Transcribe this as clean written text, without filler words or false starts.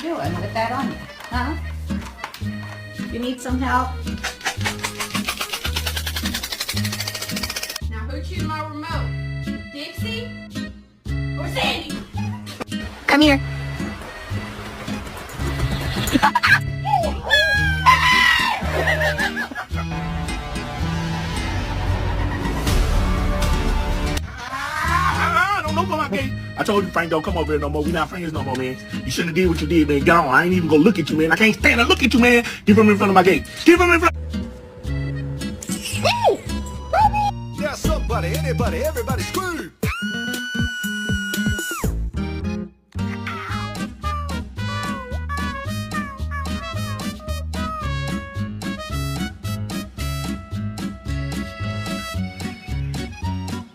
doing with that on you? Huh? You need some help? Now who chewed my remote? Dixie or Sandy? Come here. Don't know about my gate. I told you, Frank, don't come over here no more. We not friends no more, man. You shouldn't have did what you did, man. Get on. I ain't even gonna look at you, man. I can't stand to look at you, man. Give him in front of my gate. Give him in front. Yeah, somebody, anybody, everybody scream.